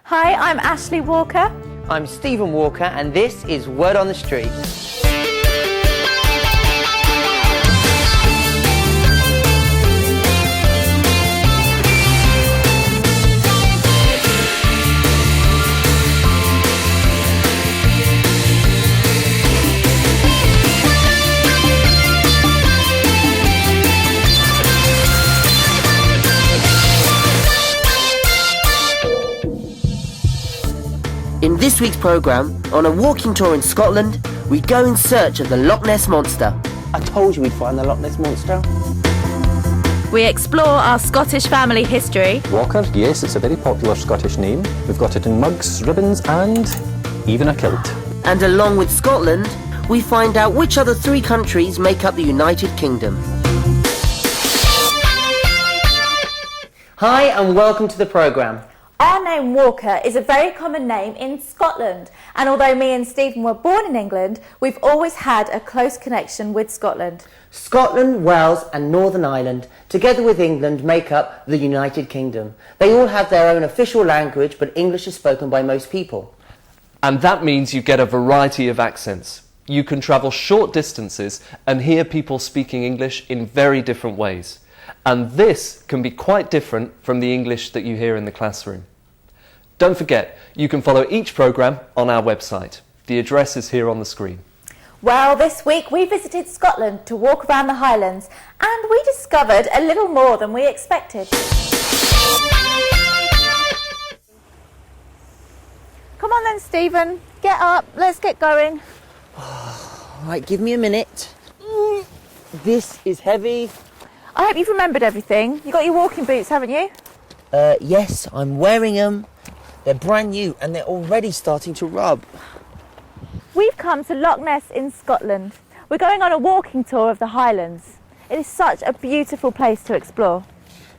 Hi, I'm Ashley Walker. I'm Stephen Walker and this is Word on the Street. In this week's programme, on a walking tour in Scotland, we go in search of the Loch Ness Monster. I told you we'd find the Loch Ness Monster. We explore our Scottish family history. Walker, yes, it's a very popular Scottish name. We've got it in mugs, ribbons and even a kilt. And along with Scotland, we find out which other 3 countries make up the United Kingdom. Hi and welcome to the programme. Our name Walker is a very common name in Scotland, and although me and Stephen were born in England, we've always had a close connection with Scotland. Scotland, Wales and Northern Ireland, together with England, make up the United Kingdom. They all have their own official language, but English is spoken by most people. And that means you get a variety of accents. You can travel short distances and hear people speaking English in very different ways. And this can be quite different from the English that you hear in the classroom. Don't forget, you can follow each programme on our website. The address is here on the screen. Well, this week we visited Scotland to walk around the Highlands, and we discovered a little more than we expected. Come on then, Stephen. Get up. Let's get going. Right, give me a minute. This is heavy. I hope you've remembered everything. You got your walking boots, haven't you? Yes, I'm wearing them. They're brand new and they're already starting to rub. We've come to Loch Ness in Scotland. We're going on a walking tour of the Highlands. It is such a beautiful place to explore.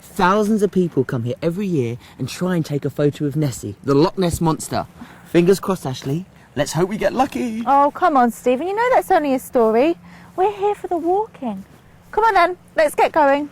Thousands of people come here every year and try and take a photo of Nessie, the Loch Ness Monster. Fingers crossed, Ashley. Let's hope we get lucky. Oh, come on, Stephen. You know that's only a story. We're here for the walking. Come on then, let's get going.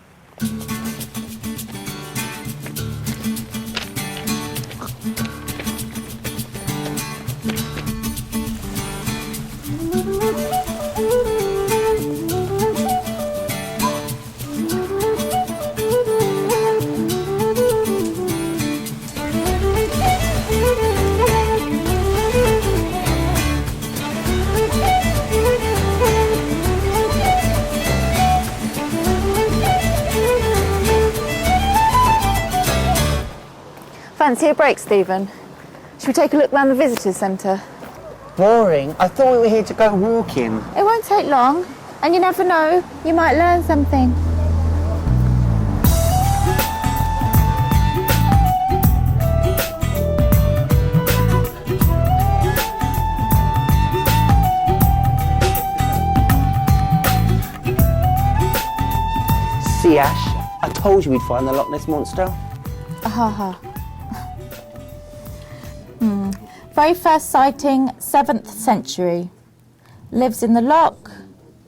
Fancy a break, Stephen? Should we take a look around the visitor centre? Boring. I thought we were here to go walking. It won't take long, and you never know, you might learn something. See, Ash, I told you we'd find the Loch Ness Monster. Very first sighting, 7th century. Lives in the loch,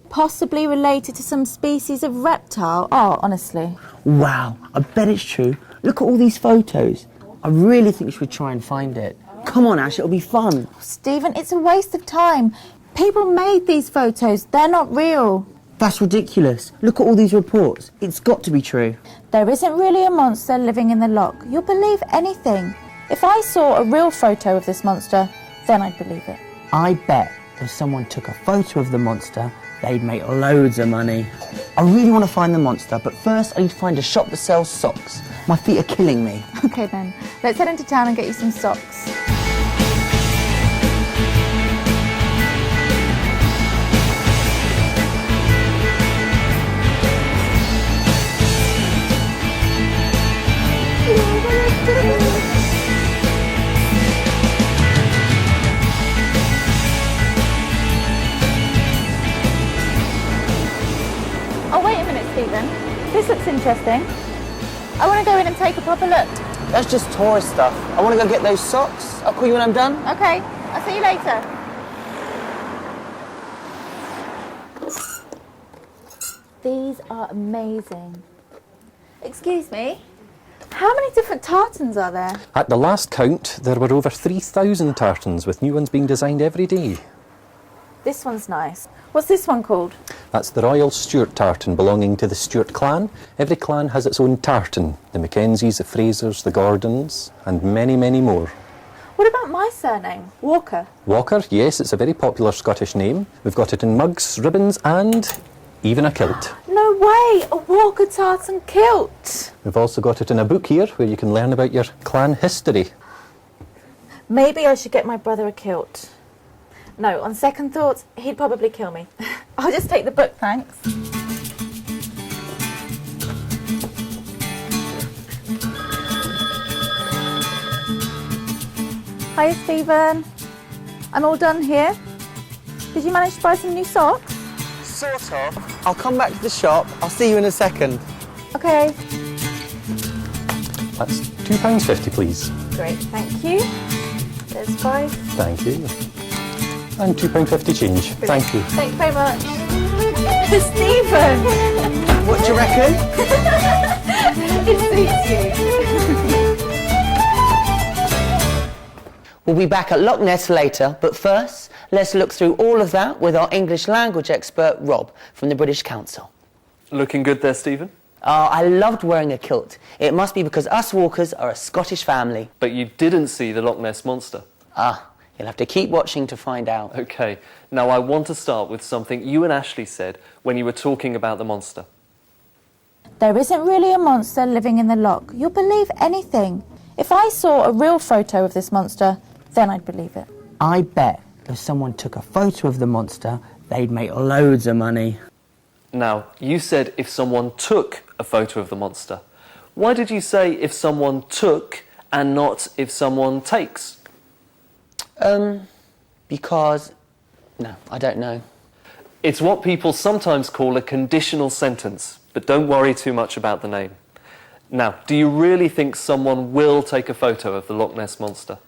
possibly related to some species of reptile. Oh, honestly. Wow, I bet it's true. Look at all these photos. I really think we should try and find it. Come on, Ash, it'll be fun. Stephen, it's a waste of time. People made these photos, they're not real. That's ridiculous. Look at all these reports. It's got to be true. There isn't really a monster living in the loch. You'll believe anything. If I saw a real photo of this monster, then I'd believe it. I bet if someone took a photo of the monster, they'd make loads of money. I really want to find the monster, but first I need to find a shop that sells socks. My feet are killing me. Okay then, let's head into town and get you some socks. Oh, wait a minute, Stephen. This looks interesting. I want to go in and take a proper look. That's just tourist stuff. I want to go get those socks. I'll call you when I'm done. Okay, I'll see you later. These are amazing. Excuse me, How many different tartans are there? At the last count, there were over 3,000 tartans, with new ones being designed every day. This one's nice. What's this one called? That's the Royal Stuart tartan belonging to the Stuart clan. Every clan has its own tartan. The Mackenzies, the Frasers, the Gordons, and many, many more. What about my surname? Walker. Walker, yes, it's a very popular Scottish name. We've got it in mugs, ribbons, and even a kilt. No way! A Walker tartan kilt! We've also got it in a book here where you can learn about your clan history. Maybe I should get my brother a kilt. No, on second thoughts, he'd probably kill me. I'll just take the book, thanks. Hi, Stephen. I'm all done here. Did you manage to buy some new socks? Sort of. I'll come back to the shop. I'll see you in a second. Okay. That's £2.50, please. Great, thank you. There's 5. Thank you. And £2.50 change. Thank you. Thanks very much. Stephen! What do you reckon? It suits you. We'll be back at Loch Ness later, but first, let's look through all of that with our English language expert, Rob, from the British Council. Looking good there, Stephen? I loved wearing a kilt. It must be because us Walkers are a Scottish family. But you didn't see the Loch Ness Monster. You'll have to keep watching to find out. OK, now I want to start with something you and Ashley said when you were talking about the monster. There isn't really a monster living in the loch. You'll believe anything. If I saw a real photo of this monster, then I'd believe it. I bet if someone took a photo of the monster, they'd make loads of money. Now, you said if someone took a photo of the monster. Why did you say if someone took and not if someone takes? Because... No, I don't know. It's what people sometimes call a conditional sentence, but don't worry too much about the name. Now, do you really think someone will take a photo of the Loch Ness Monster?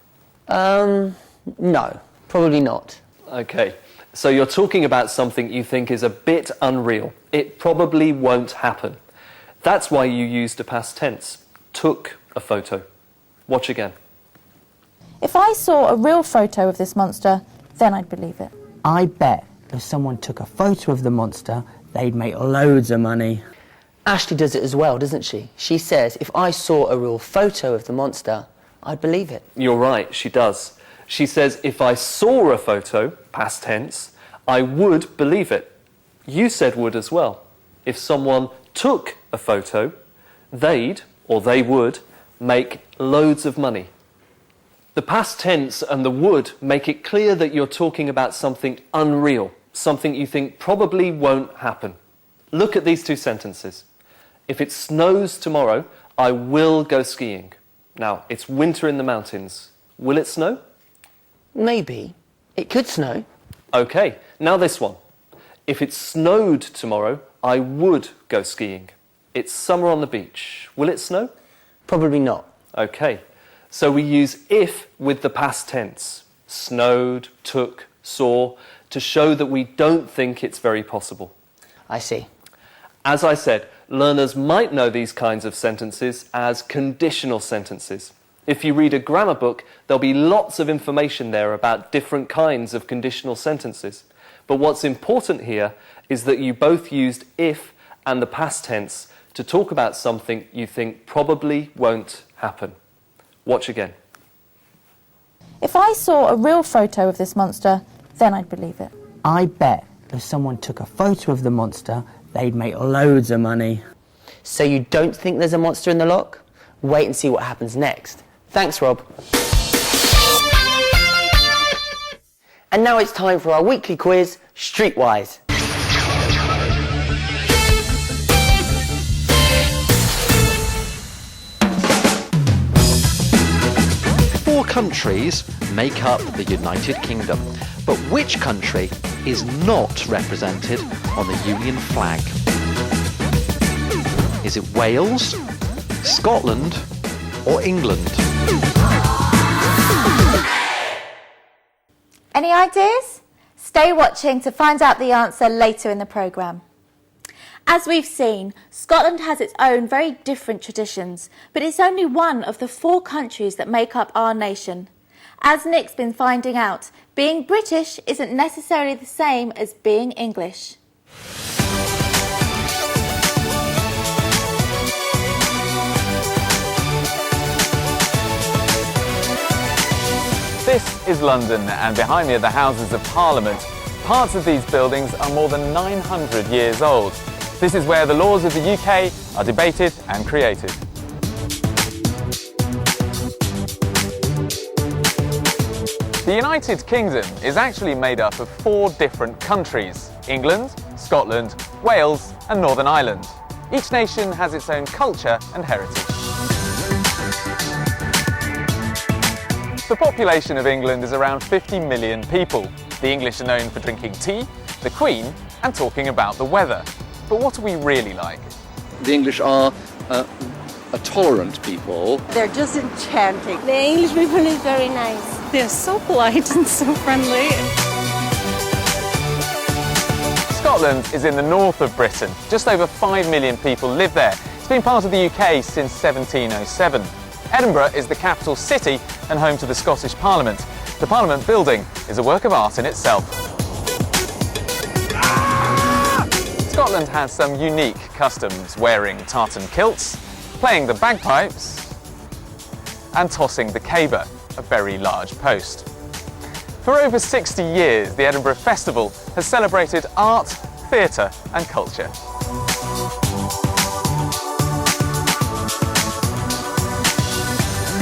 No, probably not. OK, so you're talking about something you think is a bit unreal. It probably won't happen. That's why you used a past tense. Took a photo. Watch again. If I saw a real photo of this monster, then I'd believe it. I bet if someone took a photo of the monster, they'd make loads of money. Ashley does it as well, doesn't she? She says, if I saw a real photo of the monster, I'd believe it. You're right, she does. She says, if I saw a photo, past tense, I would believe it. You said would as well. If someone took a photo, they'd, or they would, make loads of money. The past tense and the would make it clear that you're talking about something unreal, something you think probably won't happen. Look at these two sentences. If it snows tomorrow, I will go skiing. Now, it's winter in the mountains. Will it snow? Maybe. It could snow. OK, now this one. If it snowed tomorrow, I would go skiing. It's summer on the beach. Will it snow? Probably not. OK, so we use if with the past tense. Snowed, took, saw, to show that we don't think it's very possible. I see. As I said, learners might know these kinds of sentences as conditional sentences. If you read a grammar book, there'll be lots of information there about different kinds of conditional sentences. But what's important here is that you both used if and the past tense to talk about something you think probably won't happen. Watch again. If I saw a real photo of this monster, then I'd believe it. I bet if someone took a photo of the monster, they'd make loads of money. So you don't think there's a monster in the loch? Wait and see what happens next. Thanks, Rob. And now it's time for our weekly quiz, Streetwise. 4 countries make up the United Kingdom, but which country is not represented on the Union flag? Is it Wales, Scotland, or England? Any ideas? Stay watching to find out the answer later in the programme. As we've seen, Scotland has its own very different traditions, but it's only one of the 4 countries that make up our nation. As Nick's been finding out, being British isn't necessarily the same as being English. This is London, and behind me are the Houses of Parliament. Parts of these buildings are more than 900 years old. This is where the laws of the UK are debated and created. The United Kingdom is actually made up of 4 different countries: England, Scotland, Wales and Northern Ireland. Each nation has its own culture and heritage. The population of England is around 50 million people. The English are known for drinking tea, the Queen, and talking about the weather. But what are we really like? The English are a tolerant people. They're just enchanting. The English people is very nice. They're so polite and so friendly. Scotland is in the north of Britain. Just over 5 million people live there. It's been part of the UK since 1707. Edinburgh is the capital city and home to the Scottish Parliament. The Parliament building is a work of art in itself. Scotland has some unique customs, wearing tartan kilts, playing the bagpipes and tossing the caber, a very large post. For over 60 years, the Edinburgh Festival has celebrated art, theatre and culture.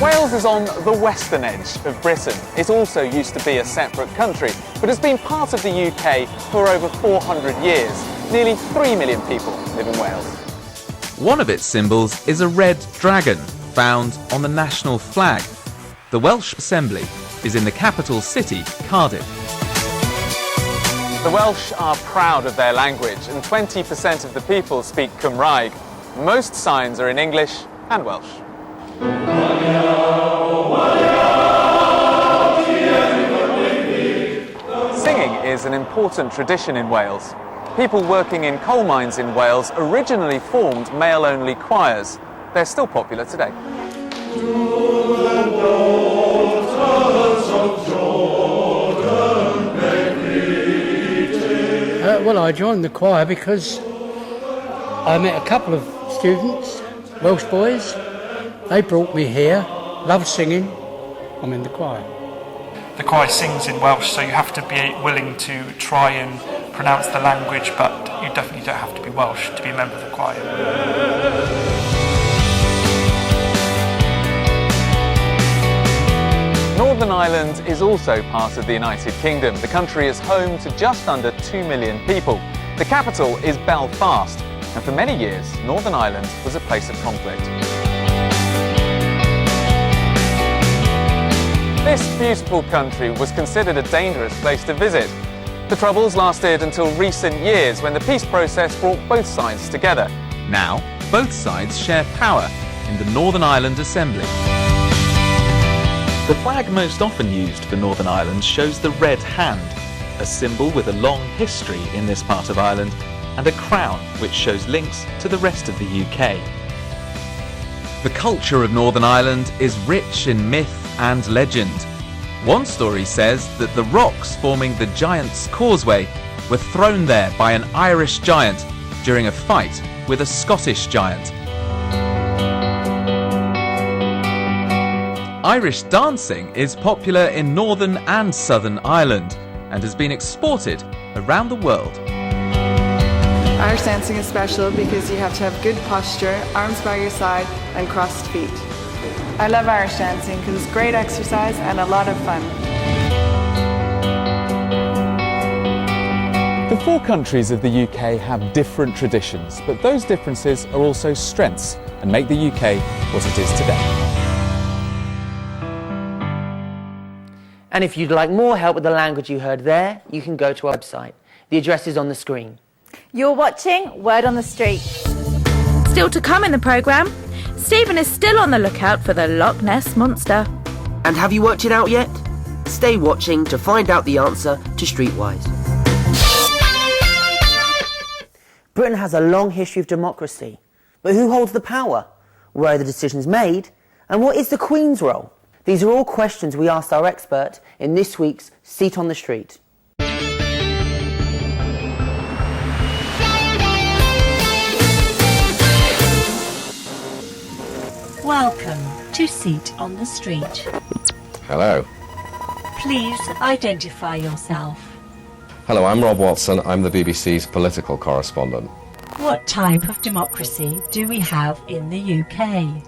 Wales is on the western edge of Britain. It also used to be a separate country, but has been part of the UK for over 400 years. Nearly 3 million people live in Wales. One of its symbols is a red dragon, found on the national flag. The Welsh Assembly is in the capital city, Cardiff. The Welsh are proud of their language, and 20% of the people speak Cymraeg. Most signs are in English and Welsh. Singing is an important tradition in Wales. People working in coal mines in Wales originally formed male-only choirs. They're still popular today. Well, I joined the choir because I met a couple of students, Welsh boys. They brought me here, loved singing. I'm in the choir. The choir sings in Welsh, so you have to be willing to try and pronounce the language, but you definitely don't have to be Welsh to be a member of the choir. Northern Ireland is also part of the United Kingdom. The country is home to just under 2 million people. The capital is Belfast, and for many years, Northern Ireland was a place of conflict. This beautiful country was considered a dangerous place to visit. The Troubles lasted until recent years, when the peace process brought both sides together. Now, both sides share power in the Northern Ireland Assembly. The flag most often used for Northern Ireland shows the red hand, a symbol with a long history in this part of Ireland, and a crown which shows links to the rest of the UK. The culture of Northern Ireland is rich in myth and legend. One story says that the rocks forming the Giant's Causeway were thrown there by an Irish giant during a fight with a Scottish giant. Irish dancing is popular in Northern and Southern Ireland and has been exported around the world. Irish dancing is special because you have to have good posture, arms by your side and crossed feet. I love Irish dancing because it's great exercise and a lot of fun. The 4 countries of the UK have different traditions, but those differences are also strengths and make the UK what it is today. And if you'd like more help with the language you heard there, you can go to our website. The address is on the screen. You're watching Word on the Street. Still to come in the programme, Stephen is still on the lookout for the Loch Ness Monster. And have you worked it out yet? Stay watching to find out the answer to Streetwise. Britain has a long history of democracy. But who holds the power? Where are the decisions made? And what is the Queen's role? These are all questions we asked our expert in this week's Seat on the Street. Welcome to Seat on the Street. Hello. Please identify yourself. Hello, I'm Rob Watson. I'm the BBC's political correspondent. What type of democracy do we have in the UK?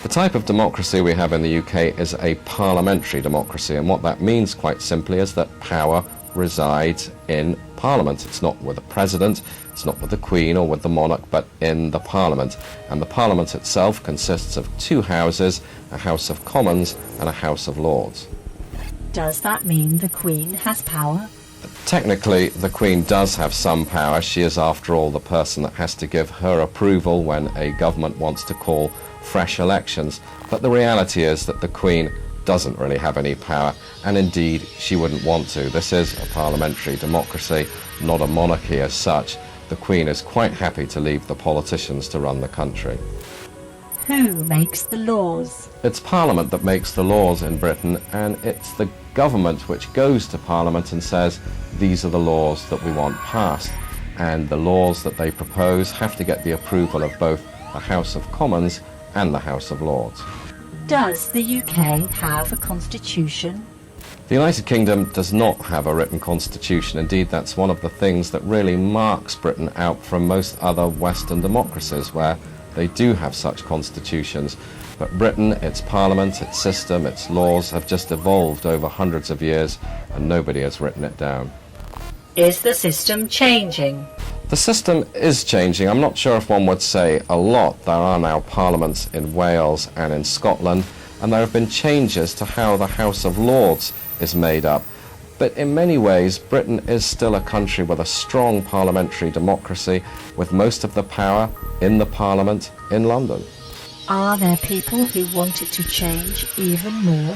The type of democracy we have in the UK is a parliamentary democracy, and what that means quite simply is that power resides in Parliament. It's not with the President, it's not with the Queen or with the monarch, but in the Parliament. And the Parliament itself consists of two houses, a House of Commons and a House of Lords. Does that mean the Queen has power? Technically, the Queen does have some power. She is, after all, the person that has to give her approval when a government wants to call fresh elections. But the reality is that the Queen doesn't really have any power, and indeed she wouldn't want to. This is a parliamentary democracy, not a monarchy as such. The Queen is quite happy to leave the politicians to run the country. Who makes the laws? It's Parliament that makes the laws in Britain, and it's the government which goes to Parliament and says, these are the laws that we want passed. And the laws that they propose have to get the approval of both the House of Commons and the House of Lords. Does the UK have a constitution? The United Kingdom does not have a written constitution. Indeed, that's one of the things that really marks Britain out from most other Western democracies, where they do have such constitutions. But Britain, its parliament, its system, its laws have just evolved over hundreds of years, and nobody has written it down. Is the system changing? The system is changing. I'm not sure if one would say a lot. There are now parliaments in Wales and in Scotland, and there have been changes to how the House of Lords is made up. But in many ways, Britain is still a country with a strong parliamentary democracy, with most of the power in the Parliament in London. Are there people who want it to change even more?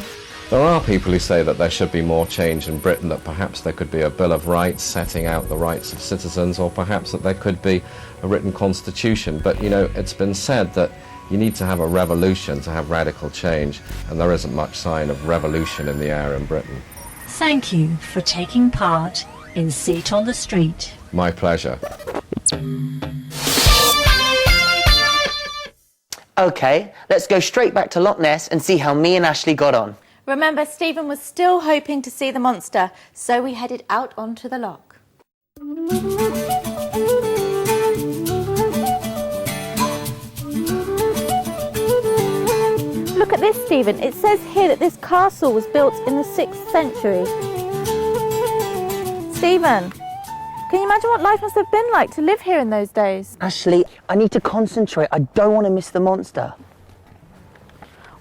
There are people who say that there should be more change in Britain, that perhaps there could be a Bill of Rights setting out the rights of citizens, or perhaps that there could be a written constitution. But, you know, it's been said that you need to have a revolution to have radical change, and there isn't much sign of revolution in the air in Britain. Thank you for taking part in Seat on the Street. My pleasure. OK, let's go straight back to Loch Ness and see how me and Ashley got on. Remember, Stephen was still hoping to see the monster, so we headed out onto the loch. Look at this, Stephen. It says here that this castle was built in the 6th century. Stephen, can you imagine what life must have been like to live here in those days? Ashley, I need to concentrate. I don't want to miss the monster.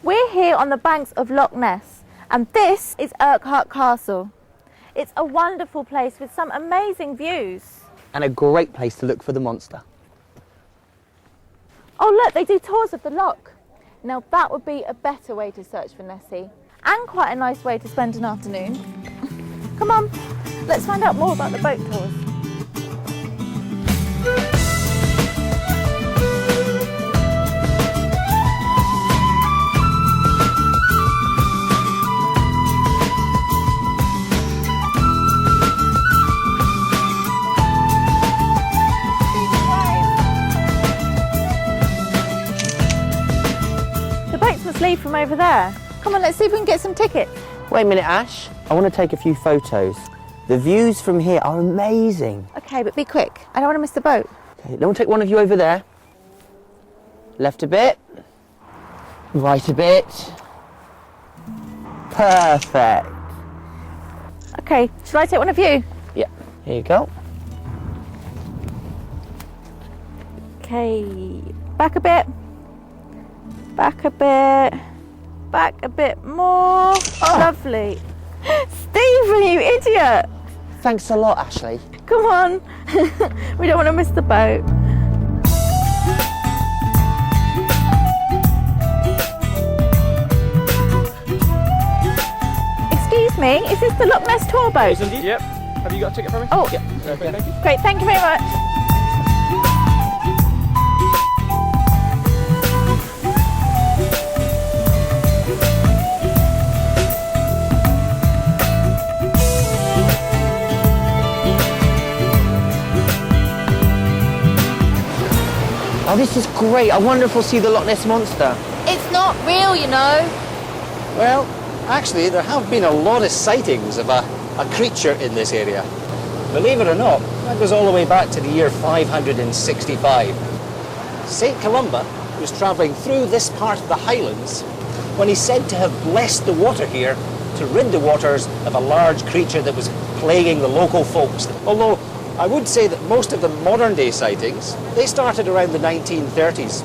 We're here on the banks of Loch Ness, and this is Urquhart Castle. It's a wonderful place with some amazing views. And a great place to look for the monster. Oh look, they do tours of the loch. Now that would be a better way to search for Nessie, and quite a nice way to spend an afternoon. Come on, let's find out more about the boat tours. Leave from over there. Come on, let's see if we can get some tickets. Wait a minute, Ash. I want to take a few photos. The views from here are amazing. Okay, but be quick. I don't want to miss the boat. Okay, let me take one of you over there. Left a bit. Right a bit. Perfect. Okay, shall I take one of you? Yeah, here you go. Okay, back a bit. Back a bit. Back a bit more. Oh. Lovely. Stephen, you idiot! Thanks a lot, Ashley. Come on. We don't want to miss the boat. Excuse me, is this the Loch Ness tour boat? Yes, indeed. Yep. Have you got a ticket for me? Oh, yep. Okay, thank you. Great, thank you very much. Oh, this is great. I wonder if we'll see the Loch Ness Monster. It's not real, you know. Well, actually, there have been a lot of sightings of a creature in this area. Believe it or not, that goes all the way back to the year 565. St. Columba was travelling through this part of the Highlands when he's said to have blessed the water here to rid the waters of a large creature that was plaguing the local folks. Although I would say that most of the modern day sightings, they started around the 1930s,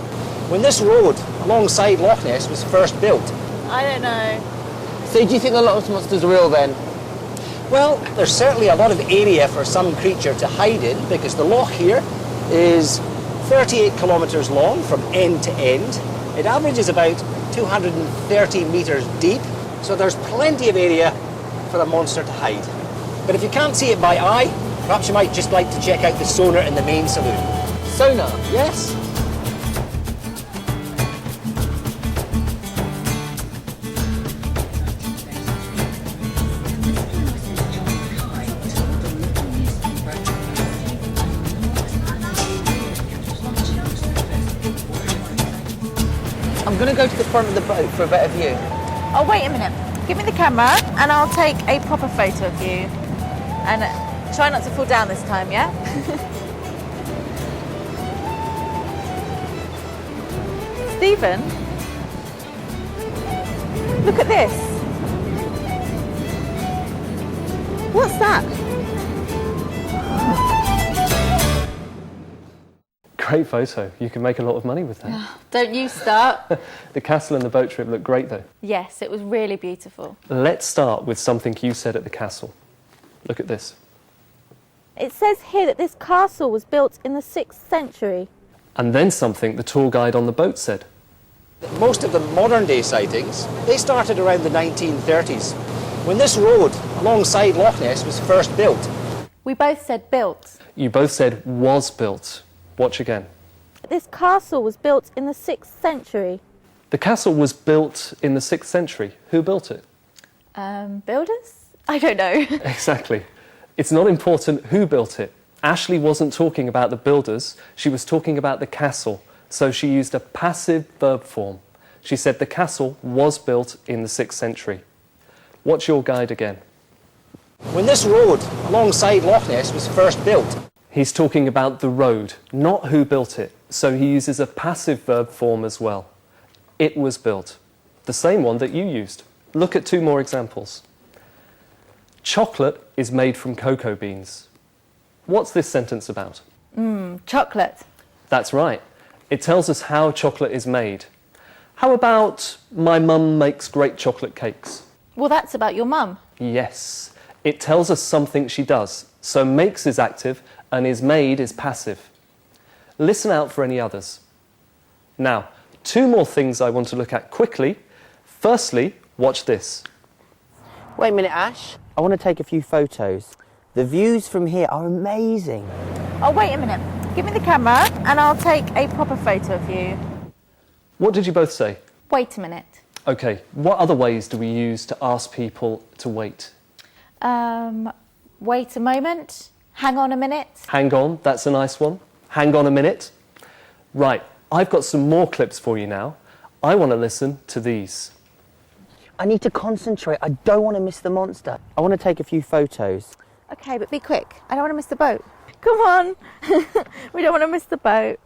when this road alongside Loch Ness was first built. I don't know. So do you think the Loch Ness Monster's real then? Well, there's certainly a lot of area for some creature to hide in, because the loch here is 38 kilometres long from end to end. It averages about 230 metres deep, so there's plenty of area for the monster to hide. But if you can't see it by eye, perhaps you might just like to check out the sonar in the main saloon. Sonar? Yes. I'm going to go to the front of the boat for a better view. Oh, wait a minute. Give me the camera and I'll take a proper photo of you. And try not to fall down this time, yeah? Stephen? Look at this. What's that? Great photo. You can make a lot of money with that. Don't you start. The castle and the boat trip look great though. Yes, it was really beautiful. Let's start with something you said at the castle. Look at this. It says here that this castle was built in the 6th century. And then something the tour guide on the boat said. Most of the modern day sightings, they started around the 1930s, when this road alongside Loch Ness was first built. We both said built. You both said was built. Watch again. This castle was built in the 6th century. The castle was built in the 6th century. Who built it? Builders? I don't know. Exactly. It's not important who built it. Ashley wasn't talking about the builders, she was talking about the castle. So she used a passive verb form. She said the castle was built in the 6th century. Watch your guide again. When this road alongside Loch Ness was first built. He's talking about the road, not who built it. So he uses a passive verb form as well. It was built. The same one that you used. Look at two more examples. Chocolate is made from cocoa beans. What's this sentence about? Chocolate. That's right. It tells us how chocolate is made. How about my mum makes great chocolate cakes? Well, that's about your mum. Yes. It tells us something she does. So makes is active and is made is passive. Listen out for any others. Now, two more things I want to look at quickly. Firstly, watch this. Wait a minute, Ash. I want to take a few photos. The views from here are amazing. Oh, wait a minute. Give me the camera and I'll take a proper photo of you. What did you both say? Wait a minute. Okay, what other ways do we use to ask people to wait? Wait a moment. Hang on a minute. Hang on, that's a nice one. Hang on a minute. Right, I've got some more clips for you now. I want to listen to these. I need to concentrate. I don't want to miss the monster. I want to take a few photos. Okay, but be quick. I don't want to miss the boat. Come on. We don't want to miss the boat.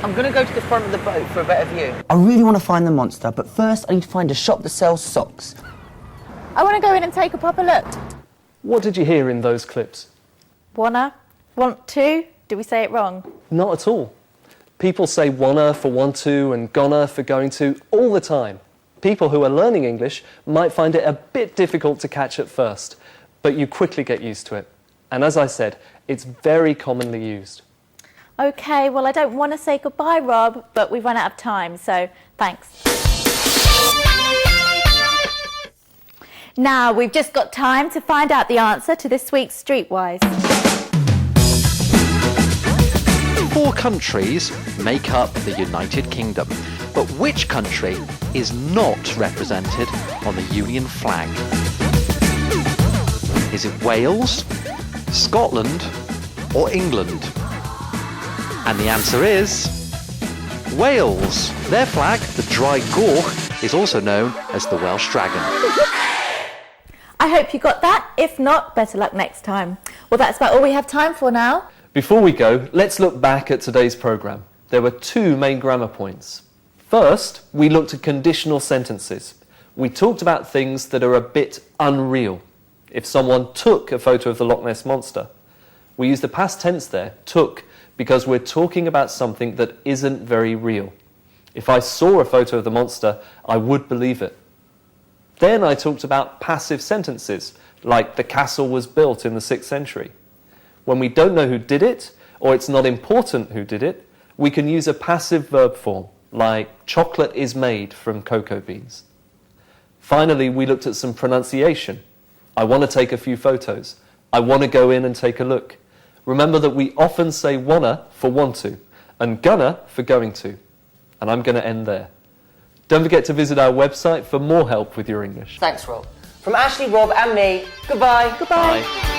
I'm going to go to the front of the boat for a better view. I really want to find the monster, but first I need to find a shop that sells socks. I want to go in and take a proper look. What did you hear in those clips? Wanna? Want to? Did we say it wrong? Not at all. People say wanna for want to and gonna for going to all the time. People who are learning English might find it a bit difficult to catch at first, but you quickly get used to it. And as I said, it's very commonly used. Okay, well, I don't want to say goodbye, Rob, but we've run out of time, so thanks. Now, we've just got time to find out the answer to this week's Streetwise. 4 countries make up the United Kingdom, but which country is not represented on the Union flag? Is it Wales, Scotland, or England? And the answer is Wales. Their flag, the Dry Gorch, is also known as the Welsh Dragon. I hope you got that. If not, better luck next time. Well, that's about all we have time for now. Before we go, let's look back at today's programme. There were 2 main grammar points. First, we looked at conditional sentences. We talked about things that are a bit unreal. If someone took a photo of the Loch Ness Monster, we use the past tense there, took, because we're talking about something that isn't very real. If I saw a photo of the monster, I would believe it. Then I talked about passive sentences, like the castle was built in the 6th century. When we don't know who did it, or it's not important who did it, we can use a passive verb form, like chocolate is made from cocoa beans. Finally, we looked at some pronunciation. I want to take a few photos. I want to go in and take a look. Remember that we often say wanna for want to, and gonna for going to. And I'm going to end there. Don't forget to visit our website for more help with your English. Thanks, Rob. From Ashley, Rob and me, goodbye. Goodbye. Bye.